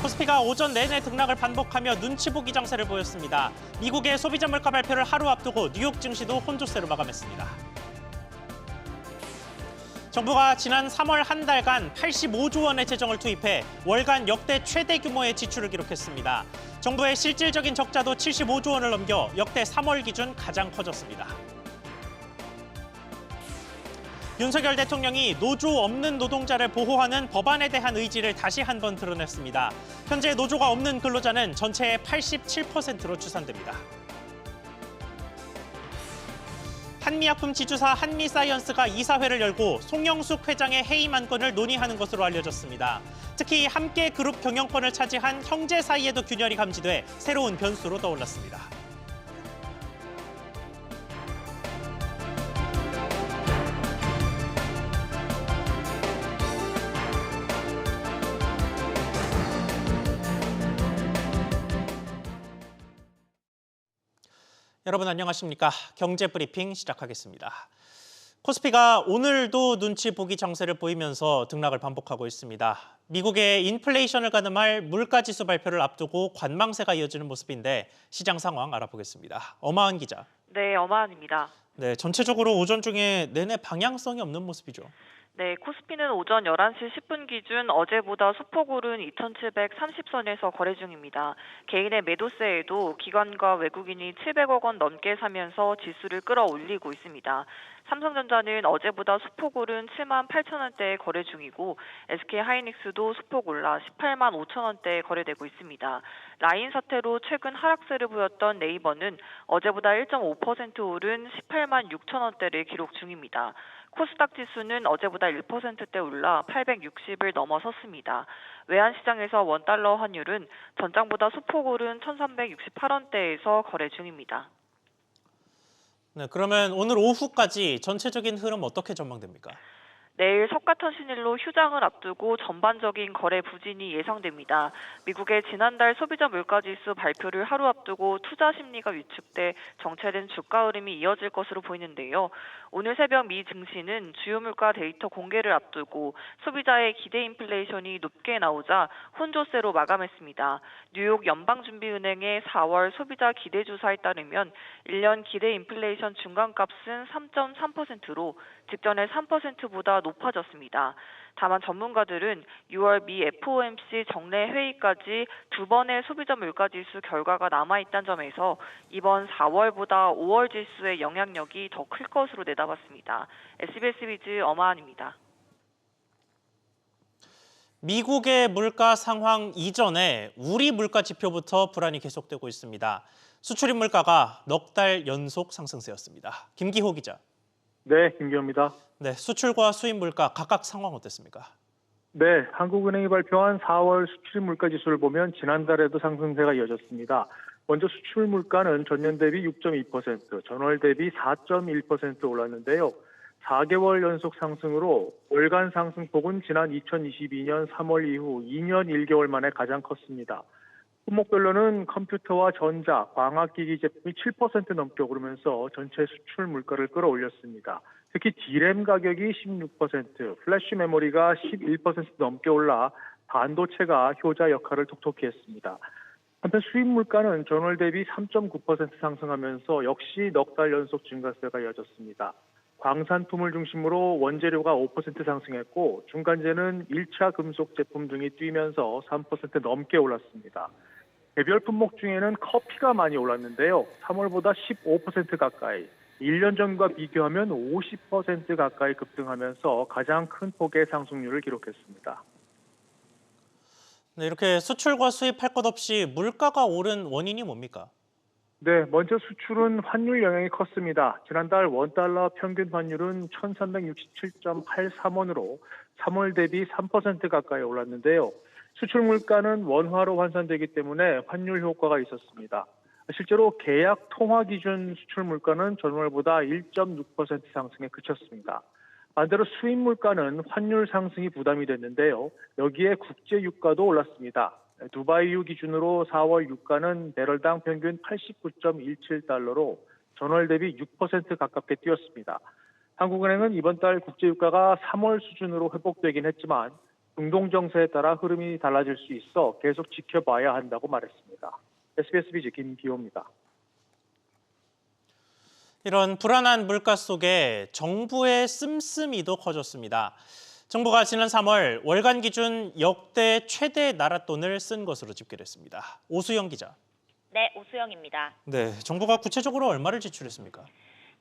코스피가 오전 내내 등락을 반복하며 눈치 보기 장세를 보였습니다. 미국의 소비자 물가 발표를 하루 앞두고 뉴욕 증시도 혼조세로 마감했습니다. 정부가 지난 3월 한 달간 85조 원의 재정을 투입해 월간 역대 최대 규모의 지출을 기록했습니다. 정부의 실질적인 적자도 75조 원을 넘겨 역대 3월 기준 가장 커졌습니다. 윤석열 대통령이 노조 없는 노동자를 보호하는 법안에 대한 의지를 다시 한번 드러냈습니다. 현재 노조가 없는 근로자는 전체의 87%로 추산됩니다. 한미약품 지주사 한미사이언스가 이사회를 열고 송영숙 회장의 해임 안건을 논의하는 것으로 알려졌습니다. 특히 함께 그룹 경영권을 차지한 형제 사이에도 균열이 감지돼 새로운 변수로 떠올랐습니다. 여러분 안녕하십니까? 경제브리핑 시작하겠습니다. 코스피가 오늘도 눈치 보기 장세를 보이면서 등락을 반복하고 있습니다. 미국의 인플레이션을 가늠할 물가지수 발표를 앞두고 관망세가 이어지는 모습인데 시장 상황 알아보겠습니다. 엄하은 기자. 네, 엄하은입니다. 네, 전체적으로 오전 중에 내내 방향성이 없는 모습이죠. 네, 코스피는 오전 11시 10분 기준 어제보다 소폭 오른 2730선에서 거래 중입니다. 개인의 매도세에도 기관과 외국인이 700억 원 넘게 사면서 지수를 끌어올리고 있습니다. 삼성전자는 어제보다 소폭 오른 7만 8천 원대에 거래 중이고 SK하이닉스도 소폭 올라 18만 5천 원대에 거래되고 있습니다. 라인 사태로 최근 하락세를 보였던 네이버는 어제보다 1.5% 오른 18만 6천 원대를 기록 중입니다. 코스닥 지수는 어제보다 1%대 올라 860을 넘어섰습니다. 외환시장에서 원달러 환율은 전장보다 소폭 오른 1368원대에서 거래 중입니다. 네, 그러면 오늘 오후까지 전체적인 흐름 어떻게 전망됩니까? 내일 석가탄신일로 휴장을 앞두고 전반적인 거래 부진이 예상됩니다. 미국의 지난달 소비자 물가지수 발표를 하루 앞두고 투자 심리가 위축돼 정체된 주가 흐름이 이어질 것으로 보이는데요. 오늘 새벽 미 증시는 주요 물가 데이터 공개를 앞두고 소비자의 기대 인플레이션이 높게 나오자 혼조세로 마감했습니다. 뉴욕 연방준비은행의 4월 소비자 기대 조사에 따르면 1년 기대 인플레이션 중간값은 3.3%로 직전의 3%보다 높아졌습니다. 다만 전문가들은 6월 미 FOMC 정례 회의까지 두 번의 소비자 물가지수 결과가 남아있다는 점에서 이번 4월보다 5월 지수의 영향력이 더 클 것으로 내다봤습니다. SBS 비즈 엄하은입니다. 미국의 물가 상황 이전에 우리 물가 지표부터 불안이 계속되고 있습니다. 수출입 물가가 넉 달 연속 상승세였습니다. 김기호 기자. 네, 김기호입니다. 네, 수출과 수입 물가 각각 상황 어땠습니까? 네, 한국은행이 발표한 4월 수출입 물가 지수를 보면 지난달에도 상승세가 이어졌습니다. 먼저 수출 물가는 전년 대비 6.2%, 전월 대비 4.1% 올랐는데요. 4개월 연속 상승으로 월간 상승폭은 지난 2022년 3월 이후 2년 1개월 만에 가장 컸습니다. 품목별로는 컴퓨터와 전자, 광학기기 제품이 7% 넘게 오르면서 전체 수출 물가를 끌어올렸습니다. 특히 D램 가격이 16%, 플래시 메모리가 11% 넘게 올라 반도체가 효자 역할을 톡톡히 했습니다. 한편 수입 물가는 전월 대비 3.9% 상승하면서 역시 넉 달 연속 증가세가 이어졌습니다. 광산품을 중심으로 원재료가 5% 상승했고 중간재는 1차 금속 제품 등이 뛰면서 3% 넘게 올랐습니다. 개별 품목 중에는 커피가 많이 올랐는데요. 3월보다 15% 가까이, 1년 전과 비교하면 50% 가까이 급등하면서 가장 큰 폭의 상승률을 기록했습니다. 네, 이렇게 수출과 수입 할 것 없이 물가가 오른 원인이 뭡니까? 네, 먼저 수출은 환율 영향이 컸습니다. 지난달 원달러 평균 환율은 1367.83원으로 3월 대비 3% 가까이 올랐는데요. 수출 물가는 원화로 환산되기 때문에 환율 효과가 있었습니다. 실제로 계약 통화 기준 수출 물가는 전월보다 1.6% 상승에 그쳤습니다. 반대로 수입 물가는 환율 상승이 부담이 됐는데요. 여기에 국제 유가도 올랐습니다. 두바이유 기준으로 4월 유가는 배럴당 평균 89.17달러로 전월 대비 6% 가깝게 뛰었습니다. 한국은행은 이번 달 국제 유가가 3월 수준으로 회복되긴 했지만 중동 정세에 따라 흐름이 달라질 수 있어 계속 지켜봐야 한다고 말했습니다. SBS 비즈 김기호입니다. 이런 불안한 물가 속에 정부의 씀씀이도 커졌습니다. 정부가 지난 3월 월간 기준 역대 최대 나랏돈을 쓴 것으로 집계됐습니다. 오수영 기자. 네, 오수영입니다. 네, 정부가 구체적으로 얼마를 지출했습니까?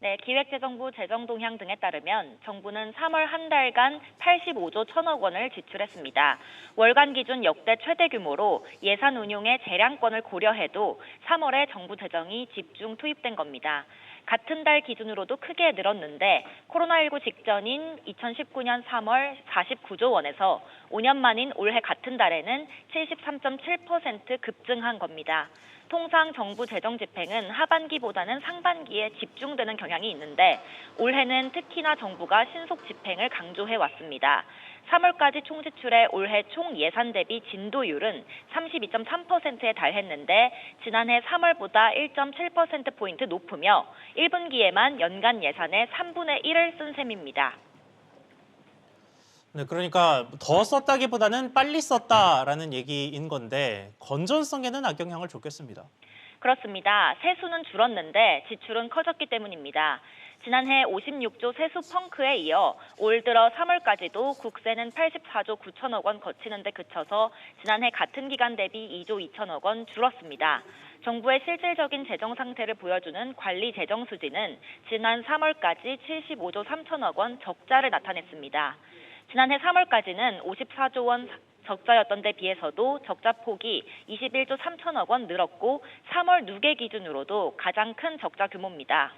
네, 기획재정부 재정동향 등에 따르면 정부는 3월 한 달간 85조 1천억 원을 지출했습니다. 월간 기준 역대 최대 규모로 예산 운용의 재량권을 고려해도 3월에 정부 재정이 집중 투입된 겁니다. 같은 달 기준으로도 크게 늘었는데 코로나19 직전인 2019년 3월 49조 원에서 5년 만인 올해 같은 달에는 73.7% 급증한 겁니다. 통상 정부 재정 집행은 하반기보다는 상반기에 집중되는 경향이 있는데 올해는 특히나 정부가 신속 집행을 강조해 왔습니다. 3월까지 총지출의 올해 총 예산 대비 진도율은 32.3%에 달했는데 지난해 3월보다 1.7%포인트 높으며 1분기에만 연간 예산의 3분의 1을 쓴 셈입니다. 네, 그러니까 더 썼다기보다는 빨리 썼다라는 얘기인 건데 건전성에는 악영향을 줬겠습니다. 그렇습니다. 세수는 줄었는데 지출은 커졌기 때문입니다. 지난해 56조 세수 펑크에 이어 올 들어 3월까지도 국세는 84조 9천억 원 거치는 데 그쳐서 지난해 같은 기간 대비 2조 2천억 원 줄었습니다. 정부의 실질적인 재정 상태를 보여주는 관리 재정 수지는 지난 3월까지 75조 3천억 원 적자를 나타냈습니다. 지난해 3월까지는 54조 원 적자였던 데 비해서도 적자 폭이 21조 3천억 원 늘었고 3월 누계 기준으로도 가장 큰 적자 규모입니다.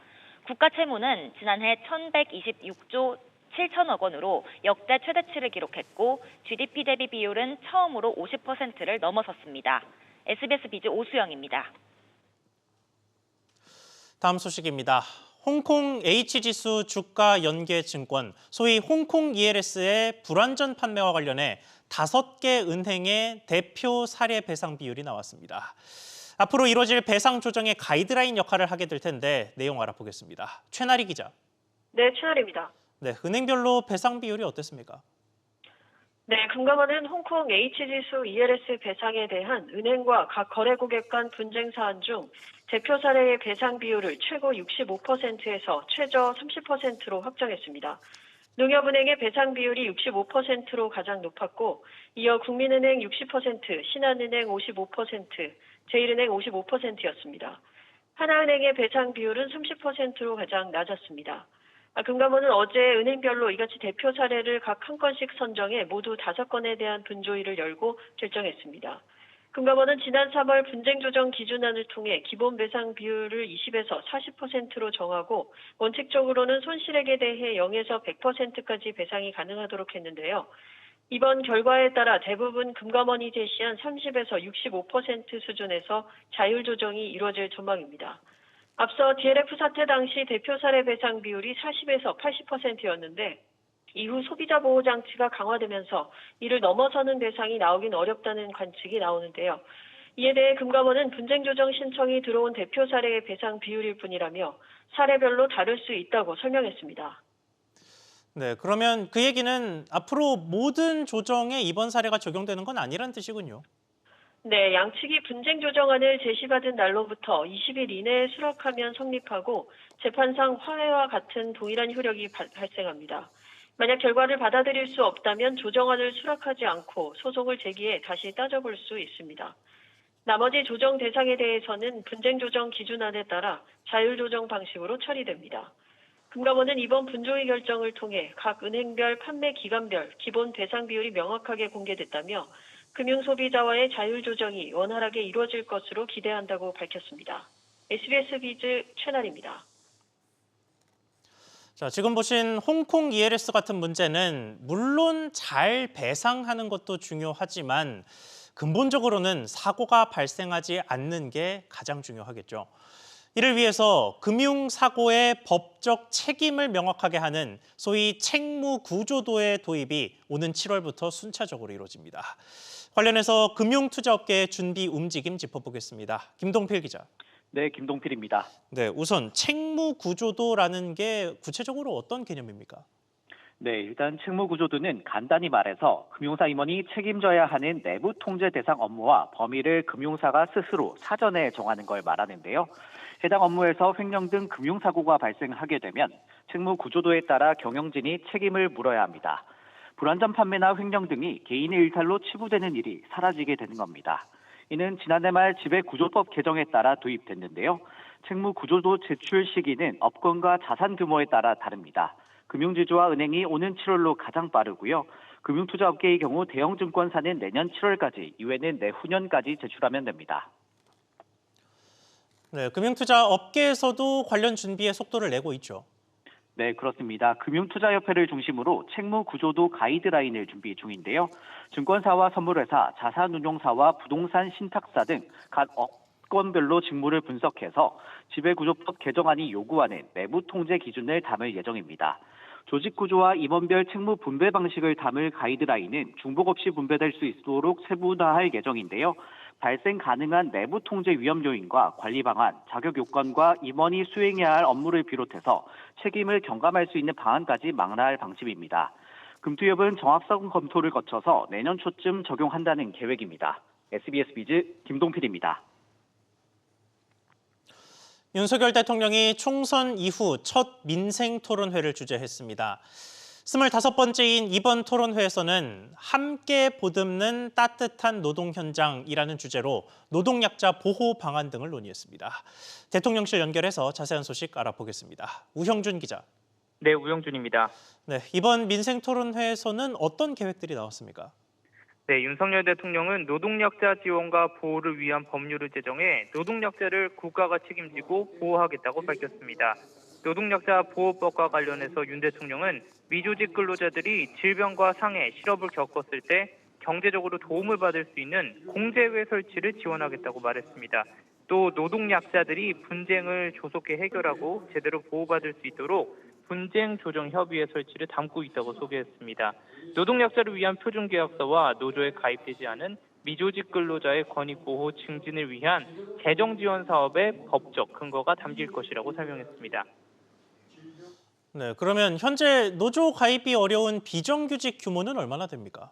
국가 채무는 지난해 1,126조 7천억 원으로 역대 최대치를 기록했고 GDP 대비 비율은 처음으로 50%를 넘어섰습니다. SBS 비즈 오수영입니다. 다음 소식입니다. 홍콩 H지수 주가 연계 증권, 소위 홍콩 ELS의 불완전 판매와 관련해 5개 은행의 대표 사례 배상 비율이 나왔습니다. 앞으로 이뤄질 배상 조정의 가이드라인 역할을 하게 될 텐데 내용 알아보겠습니다. 최나리 기자. 네, 최나리입니다. 네, 은행별로 배상 비율이 어땠습니까? 네, 금감원은 홍콩 H지수 ELS 배상에 대한 은행과 각 거래 고객 간 분쟁 사안 중 대표 사례의 배상 비율을 최고 65%에서 최저 30%로 확정했습니다. 농협은행의 배상 비율이 65%로 가장 높았고 이어 국민은행 60%, 신한은행 55%, 제일은행 55%였습니다. 하나은행의 배상 비율은 30%로 가장 낮았습니다. 금감원은 어제 은행별로 이같이 대표 사례를 각 한 건씩 선정해 모두 5건에 대한 분조위를 열고 결정했습니다. 금감원은 지난 3월 분쟁 조정 기준안을 통해 기본 배상 비율을 20에서 40%로 정하고 원칙적으로는 손실액에 대해 0에서 100%까지 배상이 가능하도록 했는데요. 이번 결과에 따라 대부분 금감원이 제시한 30에서 65% 수준에서 자율 조정이 이루어질 전망입니다. 앞서 DLF 사태 당시 대표 사례 배상 비율이 40에서 80%였는데 이후 소비자 보호 장치가 강화되면서 이를 넘어서는 배상이 나오긴 어렵다는 관측이 나오는데요. 이에 대해 금감원은 분쟁 조정 신청이 들어온 대표 사례의 배상 비율일 뿐이라며 사례별로 다를 수 있다고 설명했습니다. 네, 그러면 그 얘기는 앞으로 모든 조정에 이번 사례가 적용되는 건 아니란 뜻이군요. 네, 양측이 분쟁 조정안을 제시받은 날로부터 20일 이내에 수락하면 성립하고 재판상 화해와 같은 동일한 효력이 발생합니다. 만약 결과를 받아들일 수 없다면 조정안을 수락하지 않고 소송을 제기해 다시 따져볼 수 있습니다. 나머지 조정 대상에 대해서는 분쟁 조정 기준안에 따라 자율 조정 방식으로 처리됩니다. 금감원은 이번 분조위 결정을 통해 각 은행별 판매 기간별 기본 배상 비율이 명확하게 공개됐다며 금융소비자와의 자율 조정이 원활하게 이루어질 것으로 기대한다고 밝혔습니다. SBS 비즈 최나리입니다. 자, 지금 보신 홍콩 ELS 같은 문제는 물론 잘 배상하는 것도 중요하지만 근본적으로는 사고가 발생하지 않는 게 가장 중요하겠죠. 이를 위해서 금융사고의 법적 책임을 명확하게 하는 소위 책무구조도의 도입이 오는 7월부터 순차적으로 이루어집니다. 관련해서 금융투자업계의 준비 움직임 짚어보겠습니다. 김동필 기자. 네, 김동필입니다. 네, 우선 책무구조도라는 게 구체적으로 어떤 개념입니까? 네, 일단 책무구조도는 간단히 말해서 금융사 임원이 책임져야 하는 내부 통제 대상 업무와 범위를 금융사가 스스로 사전에 정하는 걸 말하는데요. 해당 업무에서 횡령 등 금융사고가 발생하게 되면 책무구조도에 따라 경영진이 책임을 물어야 합니다. 불완전 판매나 횡령 등이 개인의 일탈로 치부되는 일이 사라지게 되는 겁니다. 이는 지난해 말 지배구조법 개정에 따라 도입됐는데요. 책무구조도 제출 시기는 업권과 자산 규모에 따라 다릅니다. 금융지주와 은행이 오는 7월로 가장 빠르고요. 금융투자업계의 경우 대형증권사는 내년 7월까지, 이외는 내후년까지 제출하면 됩니다. 네, 금융투자 업계에서도 관련 준비에 속도를 내고 있죠. 네, 그렇습니다. 금융투자협회를 중심으로 책무구조도 가이드라인을 준비 중인데요. 증권사와 선물회사, 자산운용사와 부동산 신탁사 등 각 업권별로 직무를 분석해서 지배구조법 개정안이 요구하는 내부 통제 기준을 담을 예정입니다. 조직구조와 임원별 책무 분배 방식을 담을 가이드라인은 중복 없이 분배될 수 있도록 세분화할 예정인데요. 발생 가능한 내부 통제 위험 요인과 관리 방안, 자격 요건과 임원이 수행해야 할 업무를 비롯해서 책임을 경감할 수 있는 방안까지 마련할 방침입니다. 금투협은 정확성 검토를 거쳐서 내년 초쯤 적용한다는 계획입니다. SBS 비즈 김동필입니다. 윤석열 대통령이 총선 이후 첫 민생 토론회를 주재했습니다. 25번째인 이번 토론회에서는 함께 보듬는 따뜻한 노동 현장이라는 주제로 노동약자 보호 방안 등을 논의했습니다. 대통령실 연결해서 자세한 소식 알아보겠습니다. 우형준 기자. 네, 우영준입니다. 네, 이번 민생 토론회에서는 어떤 계획들이 나왔습니까? 네, 윤석열 대통령은 노동력자 지원과 보호를 위한 법률을 제정해 노동력자를 국가가 책임지고 보호하겠다고 밝혔습니다. 노동력자 보호법과 관련해서 윤 대통령은 미조직 근로자들이 질병과 상해, 실업을 겪었을 때 경제적으로 도움을 받을 수 있는 공제회 설치를 지원하겠다고 말했습니다. 또 노동약자들이 분쟁을 조속히 해결하고 제대로 보호받을 수 있도록 분쟁 조정 협의회 설치를 담고 있다고 소개했습니다. 노동약자를 위한 표준계약서와 노조에 가입되지 않은 미조직 근로자의 권익 보호 증진을 위한 재정 지원 사업의 법적 근거가 담길 것이라고 설명했습니다. 네, 그러면 현재 노조 가입이 어려운 비정규직 규모는 얼마나 됩니까?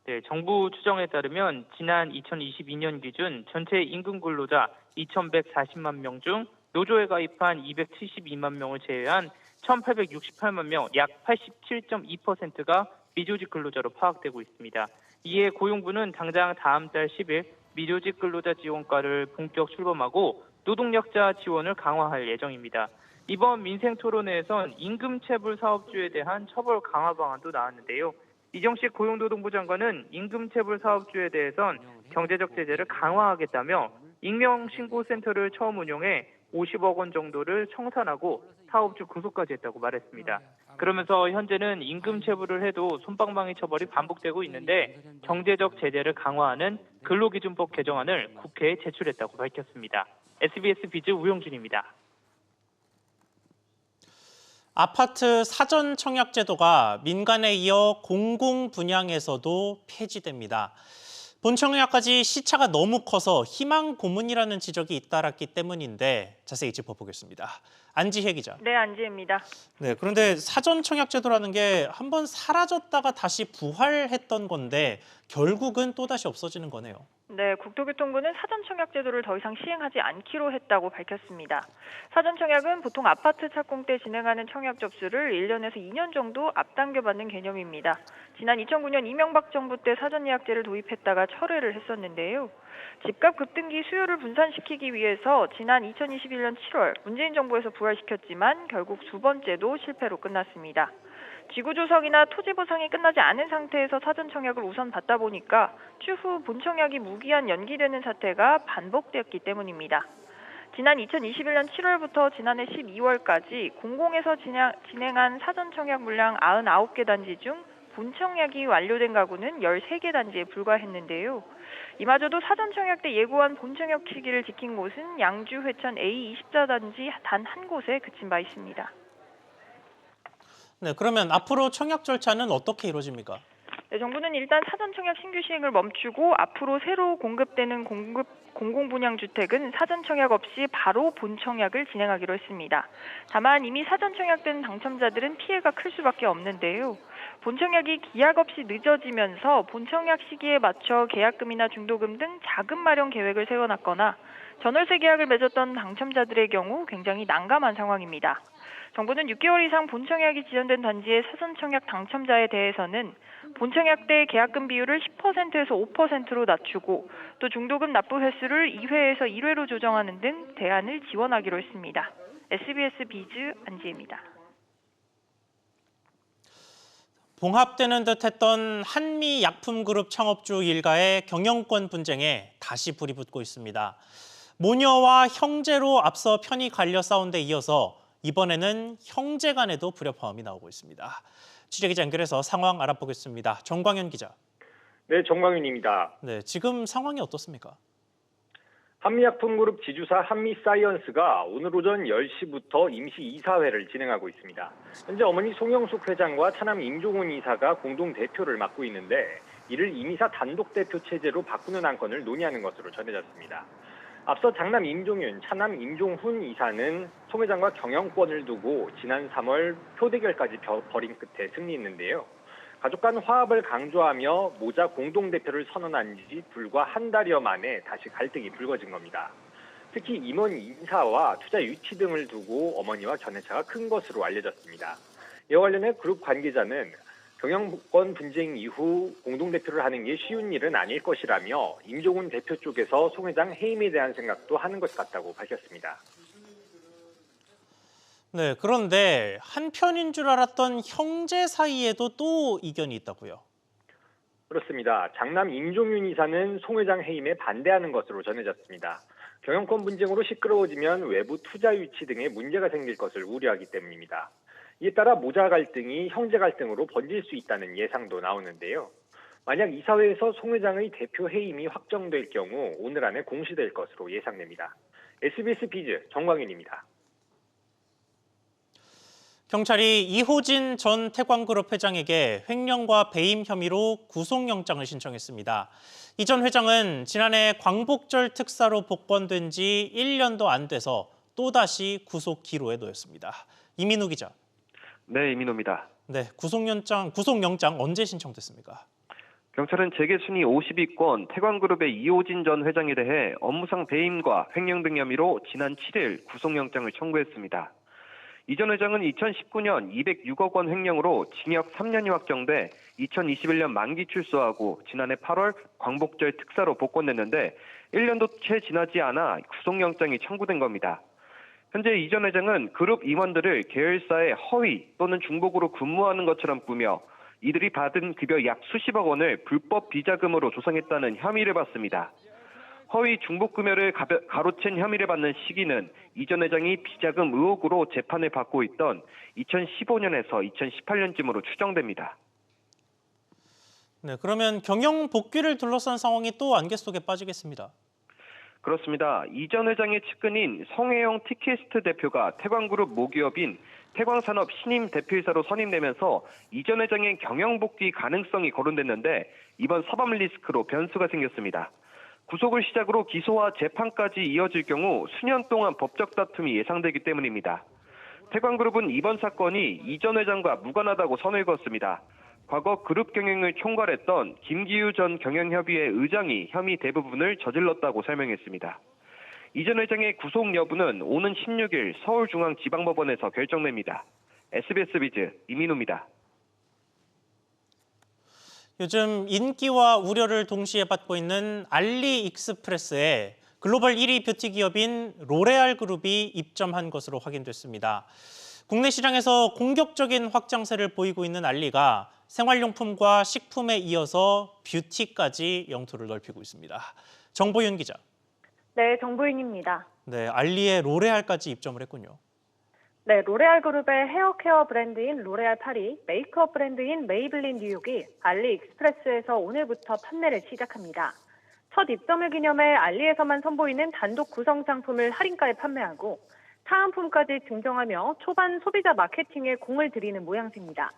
네, 정부 추정에 따르면 지난 2022년 기준 전체 임금 근로자 2,140만 명 중 노조에 가입한 272만 명을 제외한 1,868만 명, 약 87.2%가 미조직 근로자로 파악되고 있습니다. 이에 고용부는 당장 다음 달 10일 미조직 근로자 지원과를 본격 출범하고 노동력자 지원을 강화할 예정입니다. 이번 민생 토론회에선 임금체불 사업주에 대한 처벌 강화 방안도 나왔는데요. 이정식 고용노동부 장관은 임금체불 사업주에 대해선 경제적 제재를 강화하겠다며 익명신고센터를 처음 운영해 50억 원 정도를 청산하고 사업주 구속까지 했다고 말했습니다. 그러면서 현재는 임금체불을 해도 솜방망이 처벌이 반복되고 있는데 경제적 제재를 강화하는 근로기준법 개정안을 국회에 제출했다고 밝혔습니다. SBS 비즈 우영준입니다. 아파트 사전 청약 제도가 민간에 이어 공공 분양에서도 폐지됩니다. 본청약까지 시차가 너무 커서 희망 고문이라는 지적이 잇따랐기 때문인데 자세히 짚어보겠습니다. 안지혜 기자. 네, 안지혜입니다. 네, 그런데 사전 청약 제도라는 게 한번 사라졌다가 다시 부활했던 건데 결국은 또다시 없어지는 거네요. 네, 국토교통부는 사전청약 제도를 더 이상 시행하지 않기로 했다고 밝혔습니다. 사전청약은 보통 아파트 착공 때 진행하는 청약 접수를 1년에서 2년 정도 앞당겨 받는 개념입니다. 지난 2009년 이명박 정부 때 사전예약제를 도입했다가 철회를 했었는데요. 집값 급등기 수요를 분산시키기 위해서 지난 2021년 7월 문재인 정부에서 부활시켰지만 결국 두 번째도 실패로 끝났습니다. 지구조성이나 토지 보상이 끝나지 않은 상태에서 사전청약을 우선 받다 보니까 추후 본청약이 무기한 연기되는 사태가 반복되었기 때문입니다. 지난 2021년 7월부터 지난해 12월까지 공공에서 진행한 사전청약 물량 99개 단지 중 본청약이 완료된 가구는 13개 단지에 불과했는데요. 이마저도 사전청약 때 예고한 본청약 시기를 지킨 곳은 양주 회천 A24단지 단 한 곳에 그친 바 있습니다. 네, 그러면 앞으로 청약 절차는 어떻게 이루어집니까? 네, 정부는 일단 사전 청약 신규 시행을 멈추고 앞으로 새로 공급되는 공공분양주택은 사전 청약 없이 바로 본청약을 진행하기로 했습니다. 다만 이미 사전 청약된 당첨자들은 피해가 클 수밖에 없는데요. 본청약이 기약 없이 늦어지면서 본청약 시기에 맞춰 계약금이나 중도금 등 자금 마련 계획을 세워놨거나 전월세 계약을 맺었던 당첨자들의 경우 굉장히 난감한 상황입니다. 정부는 6개월 이상 본청약이 지연된 단지의 사전 청약 당첨자에 대해서는 본청약 때 계약금 비율을 10%에서 5%로 낮추고 또 중도금 납부 횟수를 2회에서 1회로 조정하는 등 대안을 지원하기로 했습니다. SBS 비즈 안지혜입니다. 봉합되는 듯했던 한미약품그룹 창업주 일가의 경영권 분쟁에 다시 불이 붙고 있습니다. 모녀와 형제로 앞서 편이 갈려 싸운 데 이어서 이번에는 형제 간에도 불협화음이 나오고 있습니다. 취재기자 연결해서 상황 알아보겠습니다. 정광현 기자. 네, 정광윤입니다. 네, 지금 상황이 어떻습니까? 한미약품그룹 지주사 한미사이언스가 오늘 오전 10시부터 임시 이사회를 진행하고 있습니다. 현재 어머니 송영숙 회장과 차남 임종훈 이사가 공동 대표를 맡고 있는데 이를 임이사 단독 대표 체제로 바꾸는 안건을 논의하는 것으로 전해졌습니다. 앞서 장남 임종윤, 차남 임종훈 이사는 송 회장과 경영권을 두고 지난 3월 표대결까지 벌인 끝에 승리했는데요. 가족 간 화합을 강조하며 모자 공동대표를 선언한 지 불과 한 달여 만에 다시 갈등이 불거진 겁니다. 특히 임원 인사와 투자 유치 등을 두고 어머니와 견해차가 큰 것으로 알려졌습니다. 이와 관련해 그룹 관계자는 경영권 분쟁 이후 공동대표를 하는 게 쉬운 일은 아닐 것이라며 임종훈 대표 쪽에서 송 회장 해임에 대한 생각도 하는 것 같다고 밝혔습니다. 네, 그런데 한편인 줄 알았던 형제 사이에도 또 이견이 있다고요. 그렇습니다. 장남 임종윤 이사는 송 회장 해임에 반대하는 것으로 전해졌습니다. 경영권 분쟁으로 시끄러워지면 외부 투자 유치 등에 문제가 생길 것을 우려하기 때문입니다. 이에 따라 모자 갈등이 형제 갈등으로 번질 수 있다는 예상도 나오는데요. 만약 이사회에서 송 회장의 대표 해임이 확정될 경우 오늘 안에 공시될 것으로 예상됩니다. SBS 비즈 정광윤입니다. 경찰이 이호진 전 태광그룹 회장에게 횡령과 배임 혐의로 구속영장을 신청했습니다. 이 전 회장은 지난해 광복절 특사로 복권된 지 1년도 안 돼서 또다시 구속 기로에 놓였습니다. 이민우 기자. 네, 이민호입니다. 네, 구속영장 언제 신청됐습니까? 경찰은 재계 순위 50위권 태광그룹의 이호진 전 회장에 대해 업무상 배임과 횡령 등 혐의로 지난 7일 구속영장을 청구했습니다. 이 전 회장은 2019년 206억 원 횡령으로 징역 3년이 확정돼 2021년 만기 출소하고 지난해 8월 광복절 특사로 복권됐는데 1년도 채 지나지 않아 구속영장이 청구된 겁니다. 현재 이 전 회장은 그룹 임원들을 계열사의 허위 또는 중복으로 근무하는 것처럼 꾸며 이들이 받은 급여 약 수십억 원을 불법 비자금으로 조성했다는 혐의를 받습니다. 허위 중복급여를 가로챈 혐의를 받는 시기는 이 전 회장이 비자금 의혹으로 재판을 받고 있던 2015년에서 2018년쯤으로 추정됩니다. 네, 그러면 경영 복귀를 둘러싼 상황이 또 안개 속에 빠지겠습니다. 그렇습니다. 이 전 회장의 측근인 성혜영 티캐스트 대표가 태광그룹 모기업인 태광산업 신임 대표이사로 선임되면서 이 전 회장의 경영 복귀 가능성이 거론됐는데 이번 사법 리스크로 변수가 생겼습니다. 구속을 시작으로 기소와 재판까지 이어질 경우 수년 동안 법적 다툼이 예상되기 때문입니다. 태광그룹은 이번 사건이 이 전 회장과 무관하다고 선을 그었습니다. 과거 그룹 경영을 총괄했던 김기유 전 경영협의회 의장이 혐의 대부분을 저질렀다고 설명했습니다. 이 전 회장의 구속 여부는 오는 16일 서울중앙지방법원에서 결정됩니다. SBS 비즈 이민호입니다. 요즘 인기와 우려를 동시에 받고 있는 알리익스프레스에 글로벌 1위 뷰티 기업인 로레알 그룹이 입점한 것으로 확인됐습니다. 국내 시장에서 공격적인 확장세를 보이고 있는 알리가 생활용품과 식품에 이어서 뷰티까지 영토를 넓히고 있습니다. 정보윤 기자. 네, 정보윤입니다. 네, 알리의 로레알까지 입점을 했군요. 네, 로레알 그룹의 헤어케어 브랜드인 로레알 파리, 메이크업 브랜드인 메이블린 뉴욕이 알리익스프레스에서 오늘부터 판매를 시작합니다. 첫 입점을 기념해 알리에서만 선보이는 단독 구성 상품을 할인가에 판매하고 사은품까지 증정하며 초반 소비자 마케팅에 공을 들이는 모양새입니다.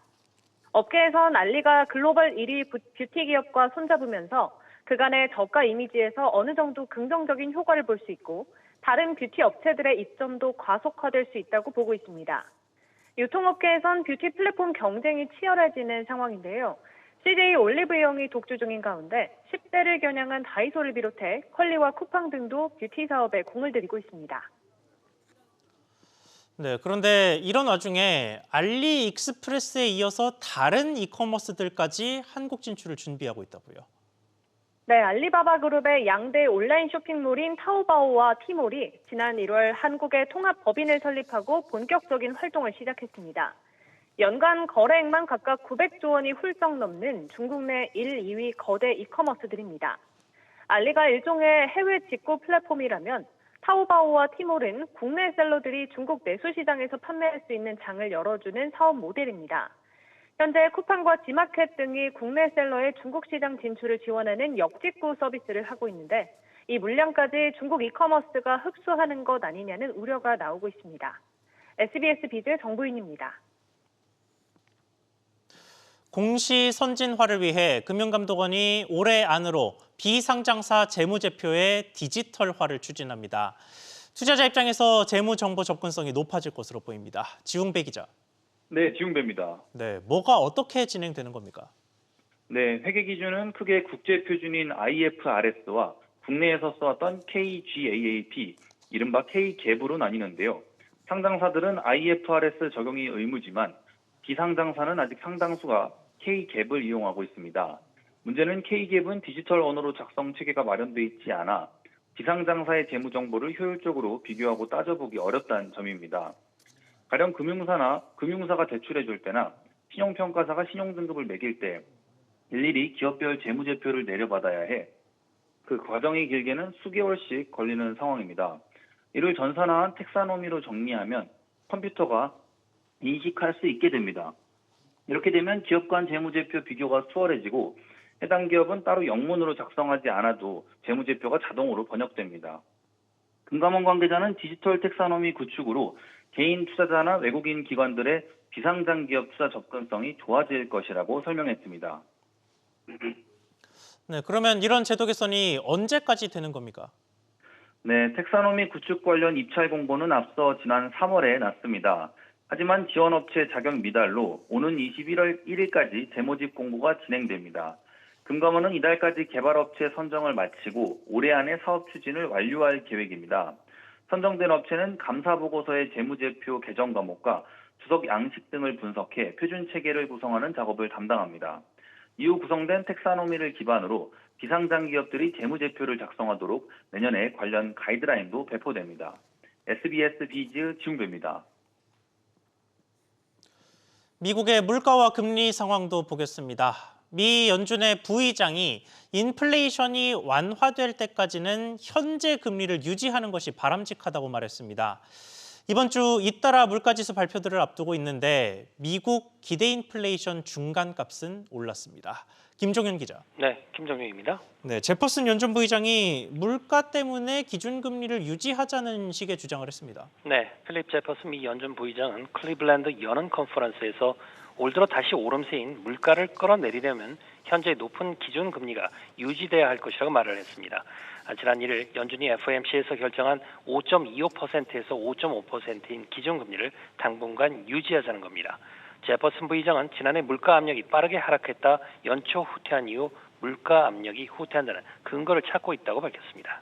업계에선 알리가 글로벌 1위 뷰티 기업과 손잡으면서 그간의 저가 이미지에서 어느 정도 긍정적인 효과를 볼 수 있고 다른 뷰티 업체들의 입점도 과속화될 수 있다고 보고 있습니다. 유통업계에선 뷰티 플랫폼 경쟁이 치열해지는 상황인데요. CJ 올리브영이 독주 중인 가운데 10대를 겨냥한 다이소를 비롯해 컬리와 쿠팡 등도 뷰티 사업에 공을 들이고 있습니다. 네, 그런데 이런 와중에 알리익스프레스에 이어서 다른 이커머스들까지 한국 진출을 준비하고 있다고요. 네, 알리바바 그룹의 양대 온라인 쇼핑몰인 타오바오와 티몰이 지난 1월 한국의 통합 법인을 설립하고 본격적인 활동을 시작했습니다. 연간 거래액만 각각 900조 원이 훌쩍 넘는 중국 내 1, 2위 거대 이커머스들입니다. 알리가 일종의 해외 직구 플랫폼이라면 타오바오와 티몰은 국내 셀러들이 중국 내수 시장에서 판매할 수 있는 장을 열어주는 사업 모델입니다. 현재 쿠팡과 지마켓 등이 국내 셀러의 중국 시장 진출을 지원하는 역직구 서비스를 하고 있는데 이 물량까지 중국 이커머스가 흡수하는 것 아니냐는 우려가 나오고 있습니다. SBS 비즈 정부인입니다. 공시 선진화를 위해 금융감독원이 올해 안으로 비상장사 재무제표의 디지털화를 추진합니다. 투자자 입장에서 재무정보 접근성이 높아질 것으로 보입니다. 지웅배 기자. 네, 지웅배입니다. 네, 뭐가 어떻게 진행되는 겁니까? 네, 회계 기준은 크게 국제 표준인 IFRS와 국내에서 써왔던 KGAAP, 이른바 K갭으로 나뉘는데요. 상장사들은 IFRS 적용이 의무지만 비상장사는 아직 상당수가 K갭을 이용하고 있습니다. 문제는 K갭은 디지털 언어로 작성 체계가 마련돼 있지 않아 비상장사의 재무 정보를 효율적으로 비교하고 따져보기 어렵다는 점입니다. 가령 금융사가 대출해줄 때나 신용평가사가 신용등급을 매길 때 일일이 기업별 재무제표를 내려받아야 해 그 과정이 길게는 수개월씩 걸리는 상황입니다. 이를 전산화한 텍사노미로 정리하면 컴퓨터가 인식할 수 있게 됩니다. 이렇게 되면 기업 간 재무제표 비교가 수월해지고 해당 기업은 따로 영문으로 작성하지 않아도 재무제표가 자동으로 번역됩니다. 금감원 관계자는 디지털 텍사노미 구축으로 개인 투자자나 외국인 기관들의 비상장기업 투자 접근성이 좋아질 것이라고 설명했습니다. 네, 그러면 이런 제도 개선이 언제까지 되는 겁니까? 네, 텍사노미 구축 관련 입찰 공고는 앞서 지난 3월에 났습니다. 하지만 지원업체 자격 미달로 오는 21월 1일까지 재모집 공고가 진행됩니다. 금감원은 이달까지 개발업체 선정을 마치고 올해 안에 사업 추진을 완료할 계획입니다. 선정된 업체는 감사보고서의 재무제표 개정 과목과 주석 양식 등을 분석해 표준 체계를 구성하는 작업을 담당합니다. 이후 구성된 텍사노미를 기반으로 비상장 기업들이 재무제표를 작성하도록 내년에 관련 가이드라인도 배포됩니다. SBS 비즈 지웅배입니다. 미국의 물가와 금리 상황도 보겠습니다. 미 연준의 부의장이 인플레이션이 완화될 때까지는 현재 금리를 유지하는 것이 바람직하다고 말했습니다. 이번 주 잇따라 물가지수 발표들을 앞두고 있는데 미국 기대 인플레이션 중간값은 올랐습니다. 김종현 기자. 네, 김정윤입니다. 네, 제퍼슨 연준 부의장이 물가 때문에 기준금리를 유지하자는 식의 주장을 했습니다. 네, 필립 제퍼슨 미 연준 부의장은 클리블랜드 연은 컨퍼런스에서 올 들어 다시 오름세인 물가를 끌어내리려면 현재 높은 기준금리가 유지돼야 할 것이라고 말을 했습니다. 지난 1일 연준이 FOMC에서 결정한 5.25%에서 5.5%인 기준금리를 당분간 유지하자는 겁니다. 제퍼슨 부의장은 지난해 물가 압력이 빠르게 하락했다 연초 후퇴한 이후 물가 압력이 후퇴한다는 근거를 찾고 있다고 밝혔습니다.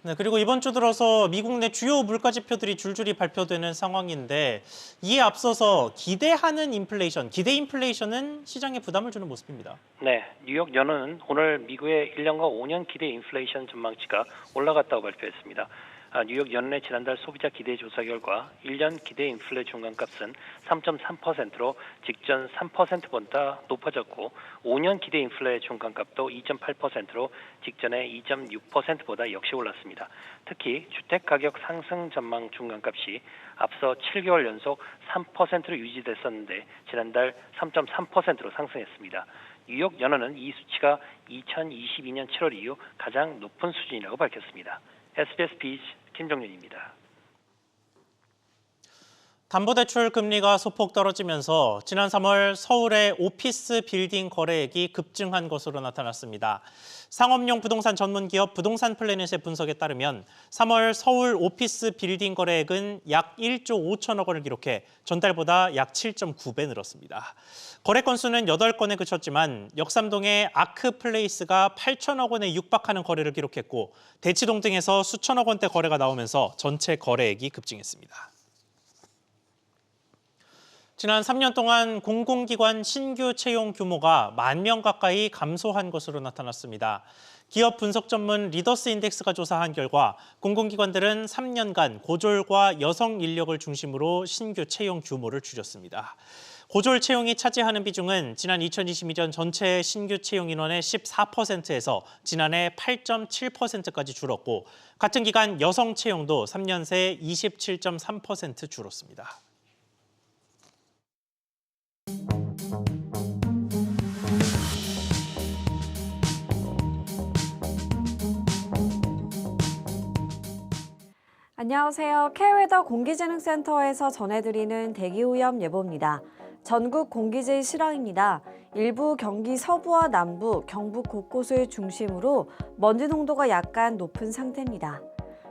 네, 그리고 이번 주 들어서 미국 내 주요 물가 지표들이 줄줄이 발표되는 상황인데 이에 앞서서 기대하는 인플레이션, 기대 인플레이션은 시장에 부담을 주는 모습입니다. 네, 뉴욕 연은은 오늘 미국의 1년과 5년 기대 인플레이션 전망치가 올라갔다고 발표했습니다. 뉴욕 연은의 지난달 소비자 기대 조사 결과 1년 기대 인플레 중간값은 3.3%로 직전 3%보다 높아졌고 5년 기대 인플레 중간값도 2.8%로 직전의 2.6%보다 역시 올랐습니다. 특히 주택가격 상승 전망 중간값이 앞서 7개월 연속 3%로 유지됐었는데 지난달 3.3%로 상승했습니다. 뉴욕 연은은 이 수치가 2022년 7월 이후 가장 높은 수준이라고 밝혔습니다. SBS 비즈 김정윤입니다. 담보대출 금리가 소폭 떨어지면서 지난 3월 서울의 오피스 빌딩 거래액이 급증한 것으로 나타났습니다. 상업용 부동산 전문기업 부동산 플래닛의 분석에 따르면 3월 서울 오피스 빌딩 거래액은 약 1조 5천억 원을 기록해 전달보다 약 7.9배 늘었습니다. 거래 건수는 8건에 그쳤지만 역삼동의 아크플레이스가 8천억 원에 육박하는 거래를 기록했고 대치동 등에서 수천억 원대 거래가 나오면서 전체 거래액이 급증했습니다. 지난 3년 동안 공공기관 신규 채용 규모가 10,000명 가까이 감소한 것으로 나타났습니다. 기업 분석 전문 리더스 인덱스가 조사한 결과 공공기관들은 3년간 고졸과 여성 인력을 중심으로 신규 채용 규모를 줄였습니다. 고졸 채용이 차지하는 비중은 지난 2022년 전체 신규 채용 인원의 14%에서 지난해 8.7%까지 줄었고 같은 기간 여성 채용도 3년 새 27.3% 줄었습니다. 안녕하세요. K웨더 공기재능센터에서 전해드리는 대기오염 예보입니다. 전국 공기질 실황입니다. 일부 경기 서부와 남부, 경북 곳곳을 중심으로 먼지 농도가 약간 높은 상태입니다.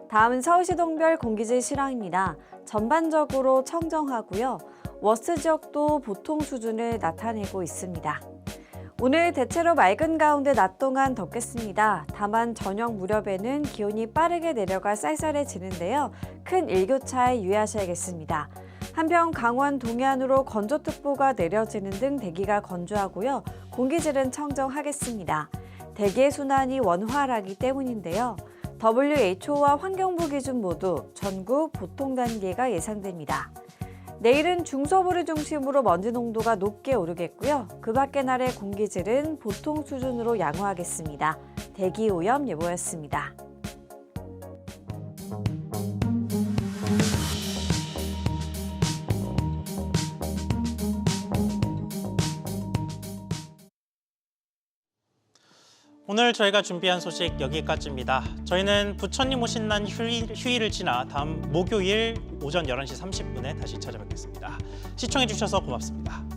다음은 서울시 동별 공기질 실황입니다. 전반적으로 청정하고요. 워스트 지역도 보통 수준을 나타내고 있습니다. 오늘 대체로 맑은 가운데 낮 동안 덥겠습니다. 다만 저녁 무렵에는 기온이 빠르게 내려가 쌀쌀해지는데요. 큰 일교차에 유의하셔야겠습니다. 한편 강원 동해안으로 건조특보가 내려지는 등 대기가 건조하고요. 공기질은 청정하겠습니다. 대기의 순환이 원활하기 때문인데요. WHO와 환경부 기준 모두 전국 보통 단계가 예상됩니다. 내일은 중서부를 중심으로 먼지 농도가 높게 오르겠고요. 그 밖의 날의 공기질은 보통 수준으로 양호하겠습니다. 대기오염 예보였습니다. 오늘 저희가 준비한 소식 여기까지입니다. 저희는 부처님 오신 날 휴일을 지나 다음 목요일 오전 11시 30분에 다시 찾아뵙겠습니다. 시청해주셔서 고맙습니다.